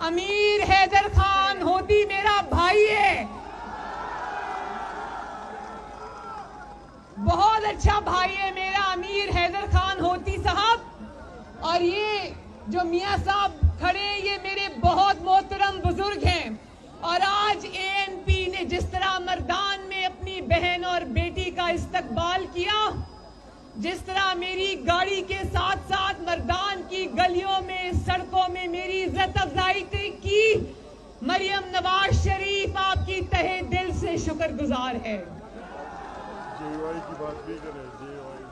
अमीर हैदर खान होती मेरा भाई है, बहुत अच्छा भाई है मेरा अमीर हैदर खान होती साहब। और ये जो मियां साहब खड़े ये मेरे बहुत मोहतरम बुजुर्ग हैं। और आज एएनपी ने जिस तरह मर्दान में अपनी बहन और बेटी का इस्तकबाल किया, जिस तरह मेरी गाड़ी के साथ साथ मर्दान की गलियों में सड़कों में मेरी इज्जत अफजाई की, मरियम नवाज शरीफ आपकी तहे दिल से शुक्रगुजार है। जेवाई की बात भी करें, जेवाई।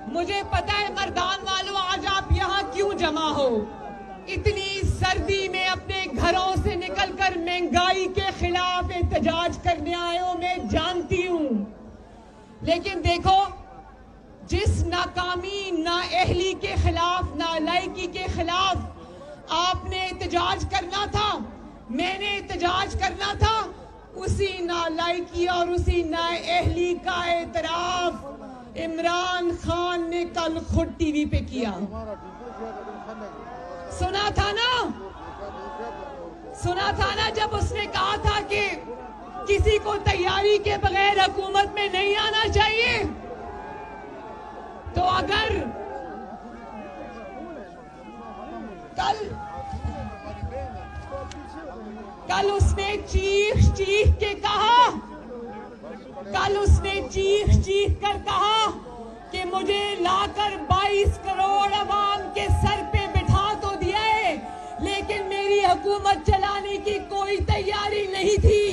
मुझे पता है मर्दान वालों आज आप यहाँ क्यों जमा हो। इतनी सर्दी में अपने घरों से निकलकर महंगाई के खिलाफ एहतजाज करने आए हो, मैं जानती हूं। लेकिन देखो, जिस नाकामी नाअहली के खिलाफ, नालायकी के खिलाफ आपने एहतजाज करना था, मैंने एहतजाज करना था, उसी नालायकी और उसी नाअहली का एतराफ इमरान खान ने कल खुद टीवी पे किया। सुना था ना जब उसने कहा था कि किसी को तैयारी के बगैर हुकूमत में नहीं आना चाहिए। तो अगर कल उसने चीख के कहा, कल उसने चीख कर कहा कि मुझे लाकर 22 करोड़ अवाम के सर पे बिठा तो दिया है, लेकिन मेरी हुकूमत चलाने की कोई तैयारी नहीं थी।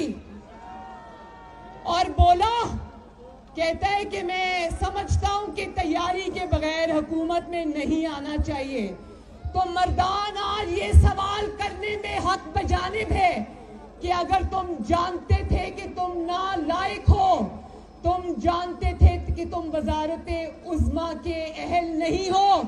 और बोला, कहता है कि मैं समझता हूं कि तैयारी के बगैर हुकूमत में नहीं आना चाहिए। तो मर्दान आज ये सवाल करने में हक बजानिब है कि अगर तुम जानते थे कि तुम नालायक हो, तुम जानते थे कि तुम वजारते उज़्मा के अहल नहीं हो,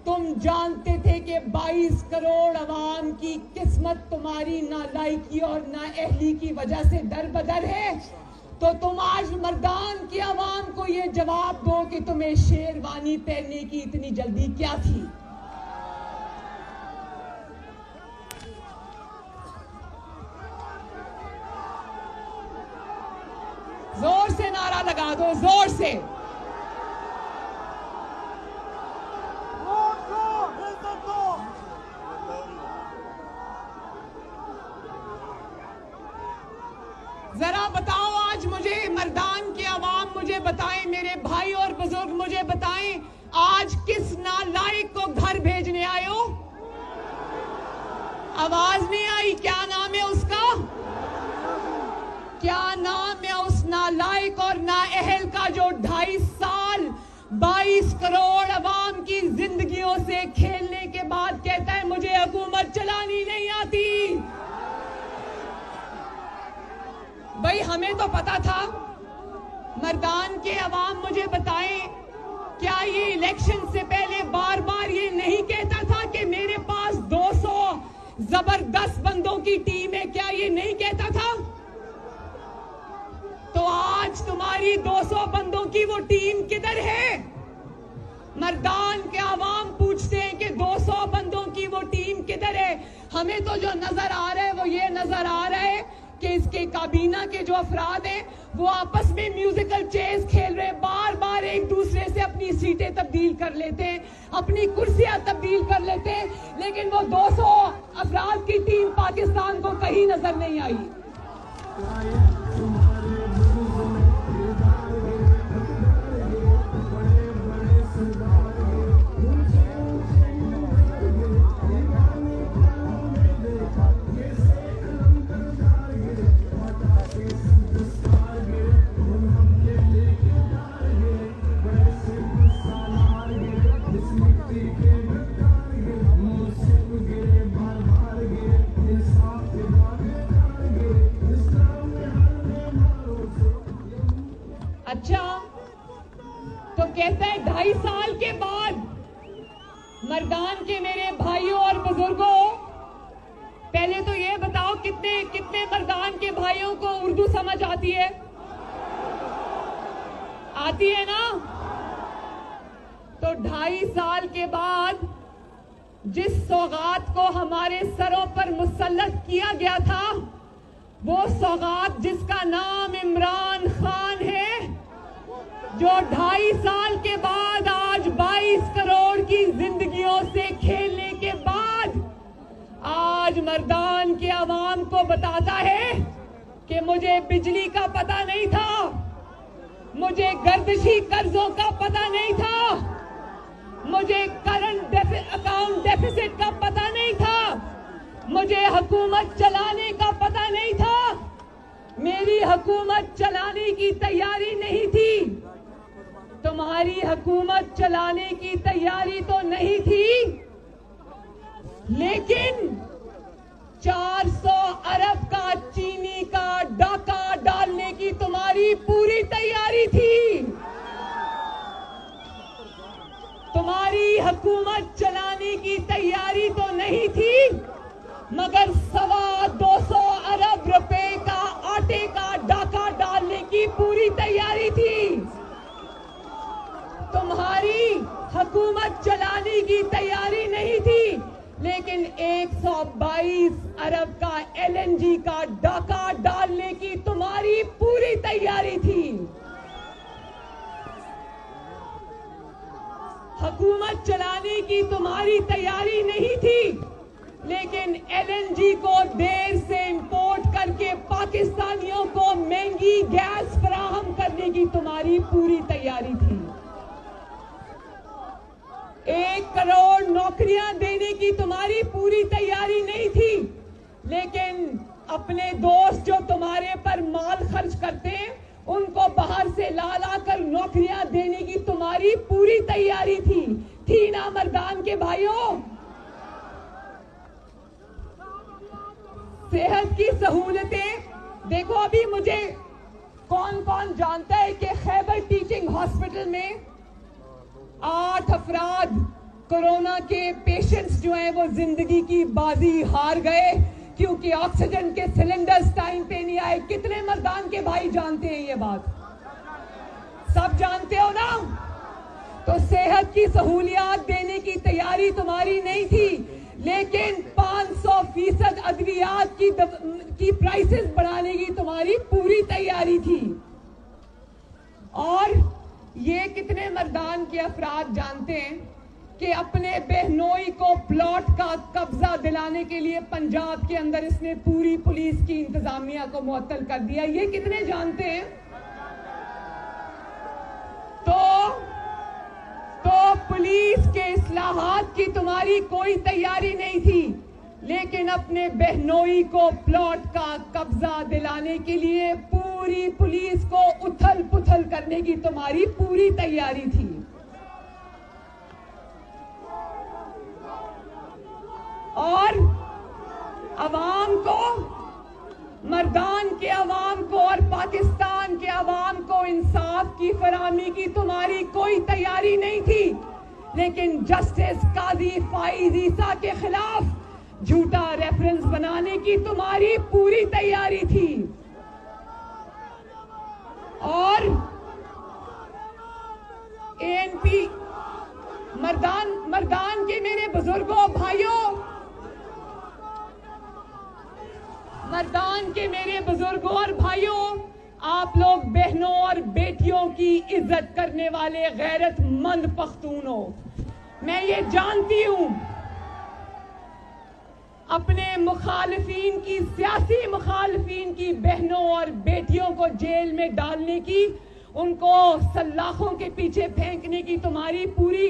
तुम जानते थे कि 22 करोड़ अवाम की किस्मत तुम्हारी नालायकी और नाअहली की वजह से दरबदर है, तो तुम आज मर्दान की अवाम को ये जवाब दो कि तुम्हें शेरवानी पहनने की इतनी जल्दी क्या थी। जोर से नारा लगा दो, जोर से। जरा बताओ आज मुझे, मर्दान के अवाम मुझे बताएं, मेरे भाई और बुजुर्ग मुझे बताएं, आज किस नालायक को घर भेजने आए हो? आवाज नहीं आई। क्या नाम है उसका? क्या नाम है उस नालायक और नाअहल का जो 2.5 साल 22 करोड़ अवाम की जिंदगियों से खेलने के बाद कहता है मुझे हुकूमत चलानी नहीं आती। भाई हमें तो पता था। मर्दान के अवाम मुझे बताएं, क्या ये इलेक्शन से पहले बार बार ये नहीं कहता था कि मेरे पास 200 जबरदस्त बंदों की टीम है? क्या ये नहीं कहता था? तो आज तुम्हारी 200 बंदों की वो टीम किधर है? मर्दान के अवाम पूछते हैं कि 200 बंदों की वो टीम किधर है? हमें तो जो नजर आ रहा है वो ये नजर आ रहा है कि इसके काबीना के जो अफराद हैं वो आपस में म्यूजिकल चेस खेल रहे हैं, बार बार एक दूसरे से अपनी सीटें तब्दील कर लेते हैं, अपनी कुर्सियां तब्दील कर लेते हैं, लेकिन वो 200 अफराद की टीम पाकिस्तान को कहीं नजर नहीं आई। अच्छा, तो कहता है 2.5 साल के बाद मर्दान के मेरे भाइयों और बुजुर्गों, पहले तो ये बताओ कितने मर्दान के भाइयों को उर्दू समझ आती है? आती है ना? तो 2.5 साल के बाद जिस सौगात को हमारे सरों पर मुसल्लत किया गया था, वो सौगात जिसका नाम इमरान खान है, जो 2.5 साल के बाद आज 22 करोड़ की जिंदगियों से खेलने के बाद आज मर्दान के अवाम को बताता है कि मुझे बिजली का पता नहीं था, मुझे गर्दिशी कर्जों का पता नहीं था, मुझे करंट अकाउंट डेफिसिट का पता नहीं था, मुझे हुकूमत चलाने का पता नहीं था, मेरी हुकूमत चलाने की तैयारी नहीं थी। तुम्हारी हुकूमत चलाने की तैयारी तो नहीं थी, लेकिन 400 अरब का चीनी का डाका डालने की तुम्हारी पूरी तैयारी थी। तुम्हारी हुकूमत चलाने की तैयारी तो नहीं थी, मगर 225 अरब रुपए का आटे का डाका डालने की पूरी तैयारी थी। तुम्हारी हुकूमत चलाने की तैयारी नहीं थी, लेकिन 122 अरब का LNG का डाका डालने की तुम्हारी पूरी तैयारी थी। हुकूमत चलाने की तुम्हारी तैयारी नहीं थी, लेकिन LNG को देर से इंपोर्ट करके पाकिस्तानियों को महंगी गैस फराहम करने की तुम्हारी पूरी तैयारी थी। 1 करोड़ नौकरियां देने की तुम्हारी पूरी तैयारी नहीं थी, लेकिन अपने दोस्त जो तुम्हारे पर माल खर्च करते हैं उनको बाहर से ला कर नौकरियां देने की तुम्हारी पूरी तैयारी थी ना मर्दान के भाइयों? सेहत की सहूलतें देखो, अभी मुझे कौन कौन जानता है कि खैबर टीचिंग हॉस्पिटल में 8 अफराद कोरोना के पेशेंट्स जो हैं वो जिंदगी की बाजी हार गए क्योंकि ऑक्सीजन के सिलेंडर्स टाइम पे नहीं आए। कितने मर्दान के भाई जानते हैं ये बात? सब जानते हो ना? तो सेहत की सहूलियात देने की तैयारी तुम्हारी नहीं थी, लेकिन 500% अद्वियात की प्राइसेस बढ़ाने की तुम्हारी पूरी तैयारी थी। और ये कितने मर्दान के अफराद जानते हैं कि अपने बहनोई को प्लॉट का कब्जा दिलाने के लिए पंजाब के अंदर इसने पूरी पुलिस की इंतजामिया को मुअत्तल कर दिया? ये कितने जानते हैं? तो पुलिस के इस्लाहात की तुम्हारी कोई तैयारी नहीं थी, लेकिन अपने बहनोई को प्लॉट का कब्जा दिलाने के लिए पूरी पुलिस को उथल पुथल करने की तुम्हारी पूरी तैयारी थी। और अवाम को, मर्दान के अवाम को और पाकिस्तान के अवाम को इंसाफ की फराहमी की तुम्हारी कोई तैयारी नहीं थी, लेकिन जस्टिस काजी फाइज ईसा के खिलाफ झूठा रेफरेंस बनाने की तुम्हारी पूरी तैयारी थी। और ANP मर्दान के मेरे बुजुर्गों भाइयों, मर्दान के मेरे बुजुर्गों और भाइयों, आप लोग बहनों और बेटियों की इज्जत करने वाले गैरतमंद पख्तून हो। मैं ये जानती हूं अपने मुखालिफिन की, सियासी मुखालिफिन की बहनों और बेटियों को जेल में डालने की, उनको सल्लाखों के पीछे फेंकने की तुम्हारी पूरी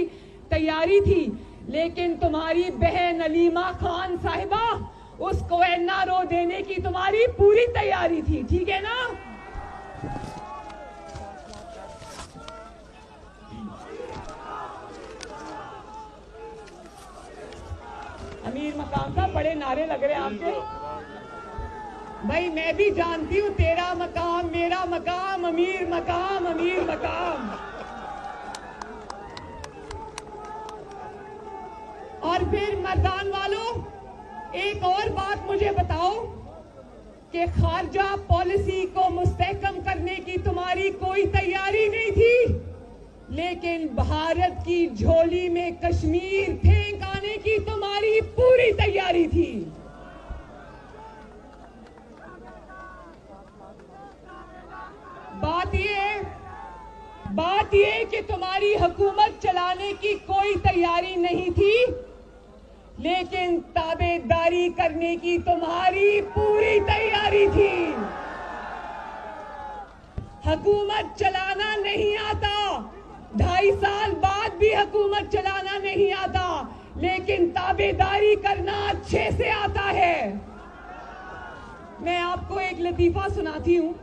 तैयारी थी, लेकिन तुम्हारी बहन अलीमा खान साहिबा, उसको NRO देने की तुम्हारी पूरी तैयारी थी। ठीक है ना? अमीर मकाम साहब, बड़े नारे लग रहे हैं आपके। भाई मैं भी जानती हूँ, तेरा मकाम मेरा मकाम, अमीर मकाम अमीर मकाम। और फिर मर्दान वालों, एक और बात मुझे बताओ कि खारजा पॉलिसी को मुस्तहकम करने की तुम्हारी कोई तैयारी नहीं थी, लेकिन भारत की झोली में कश्मीर फेंक आने की तुम्हारी पूरी तैयारी थी। बात ये कि तुम्हारी हुकूमत चलाने की कोई तैयारी नहीं थी, लेकिन ताबेदारी करने की तुम्हारी पूरी तैयारी थी। हुकूमत चलाना नहीं आता, 2.5 साल बाद भी हुकूमत चलाना नहीं आता, लेकिन ताबेदारी करना अच्छे से आता है। मैं आपको एक लतीफा सुनाती हूं।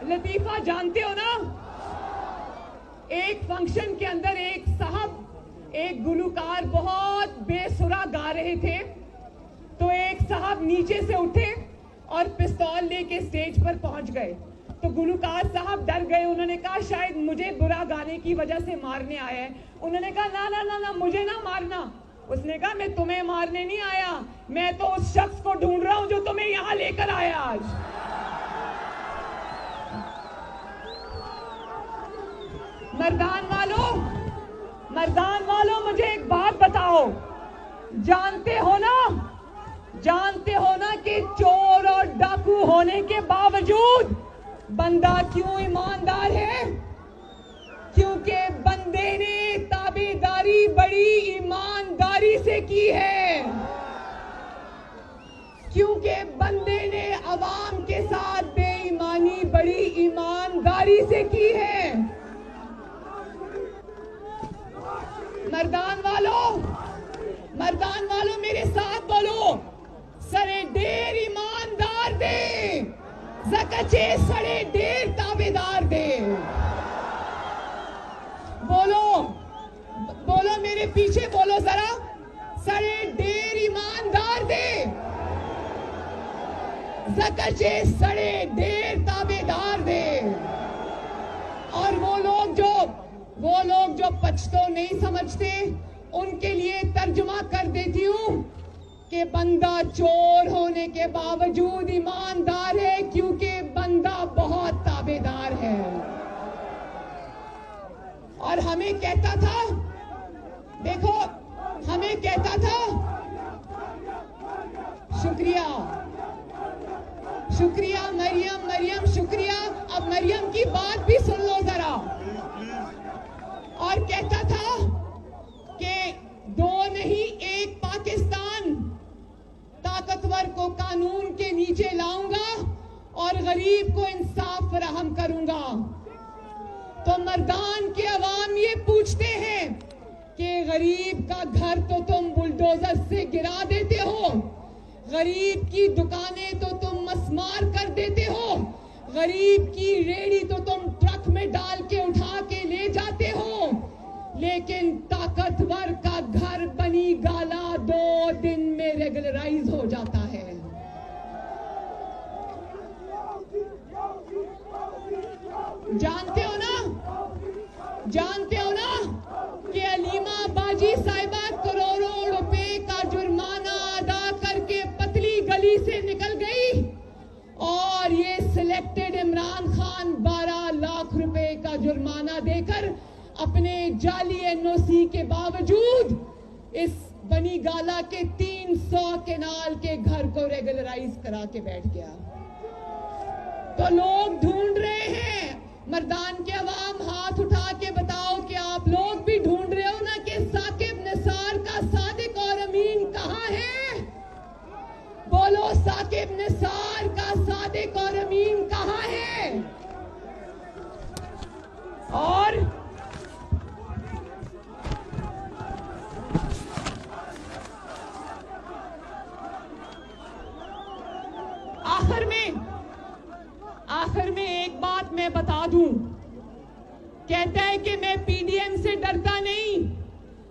लतीफा जानते हो ना? एक फंक्शन के अंदर एक गुलूकार बहुत बेसुरा गा रहे थे, तो एक साहब नीचे से उठे और पिस्तौल लेके स्टेज पर पहुंच गए। तो गुलूकार साहब डर गए। उन्होंने कहा शायद मुझे बुरा गाने की वजह से मारने आया है। उन्होंने कहा ना ना ना ना, मुझे ना मारना। उसने कहा मैं तुम्हें मारने नहीं आया, मैं तो उस शख्स को ढूंढ रहा हूं जो तुम्हें यहां लेकर आया आज। मर्दान वालों मुझे एक बात बताओ, जानते हो ना कि चोर और डाकू होने के बावजूद बंदा क्यों ईमानदार है? क्योंकि बंदे ने ताबेदारी बड़ी ईमानदारी से की है, क्योंकि बंदे ने अवाम के साथ बेईमानी बड़ी ईमानदारी से की है। मर्दान वालों मेरे साथ बोलो, सरे ढेर ईमानदार दे, ज़कचे सरे ढेर ताबेदार दे। बोलो मेरे पीछे बोलो जरा, सरे ढेर ईमानदार दे, ज़कचे सरे ढेर ताबेदार दे। और वो लोग जो पछतो नहीं समझते, उनके लिए तर्जुमा कर देती हूं कि बंदा चोर होने के बावजूद ईमानदार है, क्योंकि बंदा बहुत ताबेदार है। और हमें कहता था, देखो हमें कहता था, शुक्रिया मरियम शुक्रिया। अब मरियम की बात भी सुन लो जरा। और कहता था कि 2 नहीं 1 पाकिस्तान, ताकतवर को कानून के नीचे लाऊंगा और गरीब को इंसाफ फराहम करूंगा। तो मर्दान के अवाम ये पूछते हैं कि गरीब का घर तो तुम बुलडोजर से गिरा देते हो, गरीब की दुकानें तो तुम मस्मार कर देते हो, गरीब की रेड़ी तो तुम ट्रक में डाल के उठा के ले जाते हो, लेकिन ताकतवर का घर बनी गाला 2 दिन में रेगुलराइज हो जाता है। जानते हो ना कि अलीमा बाजी साहिबा करोड़ों रुपए का जुर्माना अदा करके पतली गली से निकल गई, और ये सिलेक्टेड इमरान खान 12 लाख रुपए का जुर्माना देकर अपने जाली एनओसी के बावजूद इस बनी गाला के 300 केनाल के घर को रेगुलराइज करा के बैठ गया। तो लोग ढूंढ रहे हैं, मर्दान के अवाम हाथ उठा के बताओ कि आप लोग भी ढूंढ रहे हो ना कि साकिब निसार का सादिक और अमीन कहां है? बोलो, साकिब निसार का सादिक और अमीन कहां है? और आखिर में एक बात मैं बता दूं, कहता है कि मैं पीडीएम से डरता नहीं,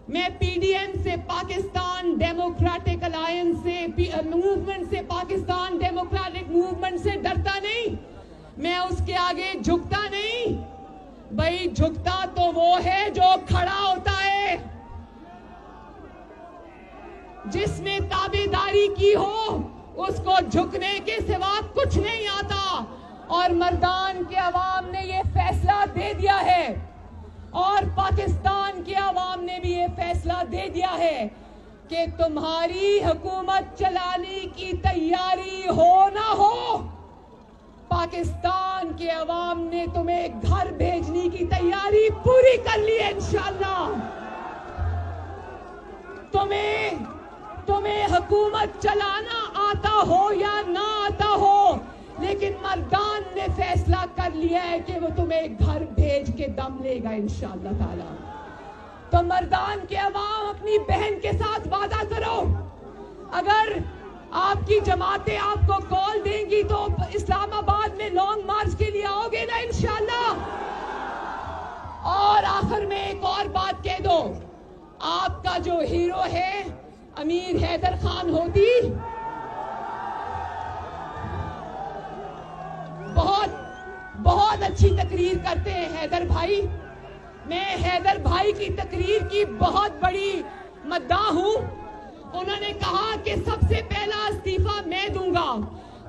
मैं पीडीएम से, पाकिस्तान डेमोक्रेटिक अलायंस से, मूवमेंट से, पाकिस्तान डेमोक्रेटिक मूवमेंट से डरता नहीं, मैं उसके आगे झुकता नहीं। भाई झुकता तो वो है जो खड़ा होता है, जिसने ताबेदारी की हो उसको झुकने के सिवा कुछ नहीं आता। और मर्दान के अवाम ने ये फैसला दे दिया है और पाकिस्तान के अवाम ने भी ये फैसला दे दिया है कि तुम्हारी हुकूमत चलाने की तैयारी हो ना हो, पाकिस्तान के अवाम ने तुम्हें घर भेजने की तैयारी पूरी कर ली है इंशाअल्लाह। तुम्हें हुकूमत चलाना आता हो या ना आता हो, लेकिन मर्दान ने फैसला कर लिया है कि वो तुम्हें घर भेज के दम लेगा इंशाअल्लाह ताला। तो मर्दान के अवाम अपनी बहन के साथ वादा करो, अगर आपकी जमातें आपको कॉल देंगी तो इस्लामाबाद में लॉन्ग मार्च के लिए आओगे ना इंशाअल्लाह। और आखिर में एक और बात कह दो, आपका जो हीरो है अमीर हैदर खान होती, बहुत अच्छी तकरीर करते हैं हैदर भाई। मैं हैदर भाई की तकरीर की बहुत बड़ी मद्दाह हूं। उन्होंने कहा कि सबसे पहला इस्तीफा मैं दूंगा,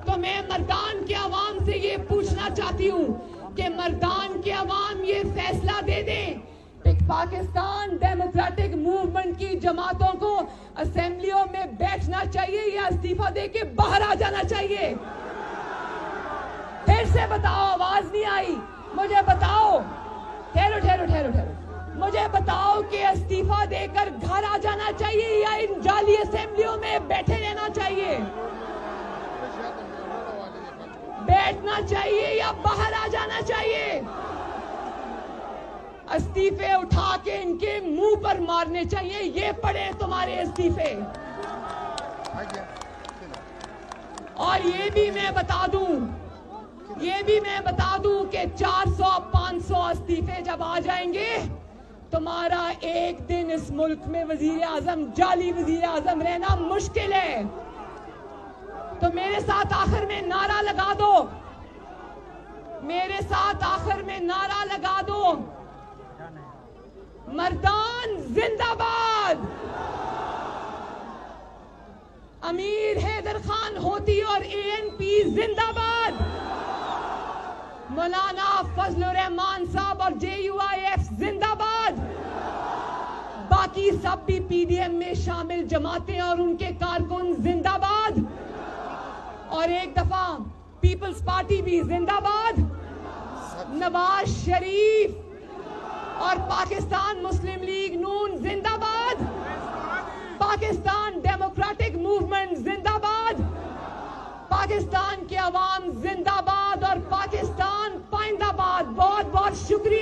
तो मैं मर्दान के अवाम से ये पूछना चाहती हूं कि मर्दान के अवाम ये फैसला दे दें कि पाकिस्तान डेमोक्रेटिक मूवमेंट की जमातों को असेंबलियों में बैठना चाहिए या इस्तीफा दे के बाहर आ जाना चाहिए। फिर से बताओ, आवाज नहीं आई, मुझे बताओ। ठहरो, मुझे बताओ कि इस्तीफा देकर घर आ जाना चाहिए या इन जाली असेंबलियों में बैठे रहना चाहिए? बैठना चाहिए या बाहर आ जाना चाहिए? इस्तीफे उठा के इनके मुंह पर मारने चाहिए। ये पड़े तुम्हारे इस्तीफे। और ये भी मैं बता दूं कि 400-500 इस्तीफे जब आ जाएंगे, तुम्हारा एक दिन इस मुल्क में वजीर आजम, जाली वजीर आजम रहना मुश्किल है। तो मेरे साथ आखिर में नारा लगा दो, मर्दान जिंदाबाद, अमीर हैदर खान होती और ANP जिंदाबाद, मौलाना फजलुर रहमान साहब और JUIF जिंदाबाद, बाकी सब भी PDM में शामिल जमातें और उनके कारकुन जिंदाबाद, और एक दफा पीपल्स पार्टी भी जिंदाबाद, नवाज शरीफ और पाकिस्तान मुस्लिम लीग नून जिंदाबाद, पाकिस्तान डेमोक्रेटिक मूवमेंट जिंदाबाद, पाकिस्तान के अवाम जिंदाबाद और पाकिस्तान पाइंदाबाद। बहुत बहुत शुक्रिया।